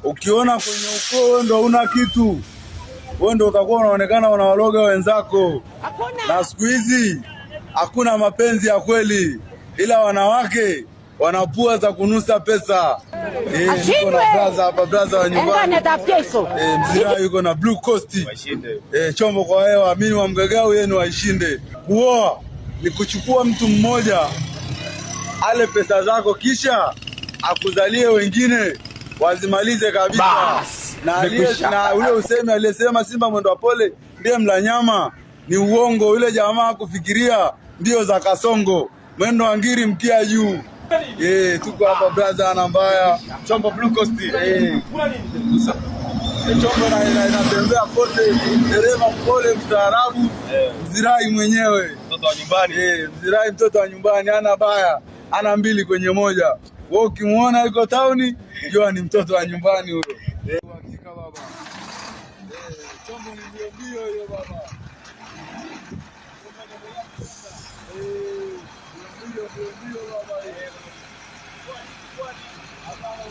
Ukiona kwenye ukoo wewe ndo una kitu, wewe ndo utakuwa unaonekana unawaloga wenzako. Na siku hizi hakuna mapenzi ya kweli, ila wanawake wanapua za kunusa pesa. Niko na brother hapa, brother wa nyumbani. Mzira yuko na Blue Coast. Chombo kwa hewa, mimi wa Mgagau, yenu waishinde. Kuoa ni kuchukua mtu mmoja ale pesa zako kisha akuzalie wengine wazimalize kabisa. Na ule usemi aliyesema Simba mwendo wa pole ndiye mla nyama ni uongo. Ule jamaa kufikiria ndio za Kasongo, mwendo wa ngiri mkia juu. Tuko hapa brother ana mbaya Chombo Blue Coast. Chombo na inatembea kote, dereva mpole mstaarabu, Mzirai mwenyewe mtoto wa nyumbani. Mzirai mtoto wa nyumbani, ana baya, ana mbili kwenye moja. Wewe ukimuona yuko tauni, jua ni mtoto wa nyumbani huyo. Hakika baba. Chombo ni mbio hiyo baba. Mbio baba. Hapana.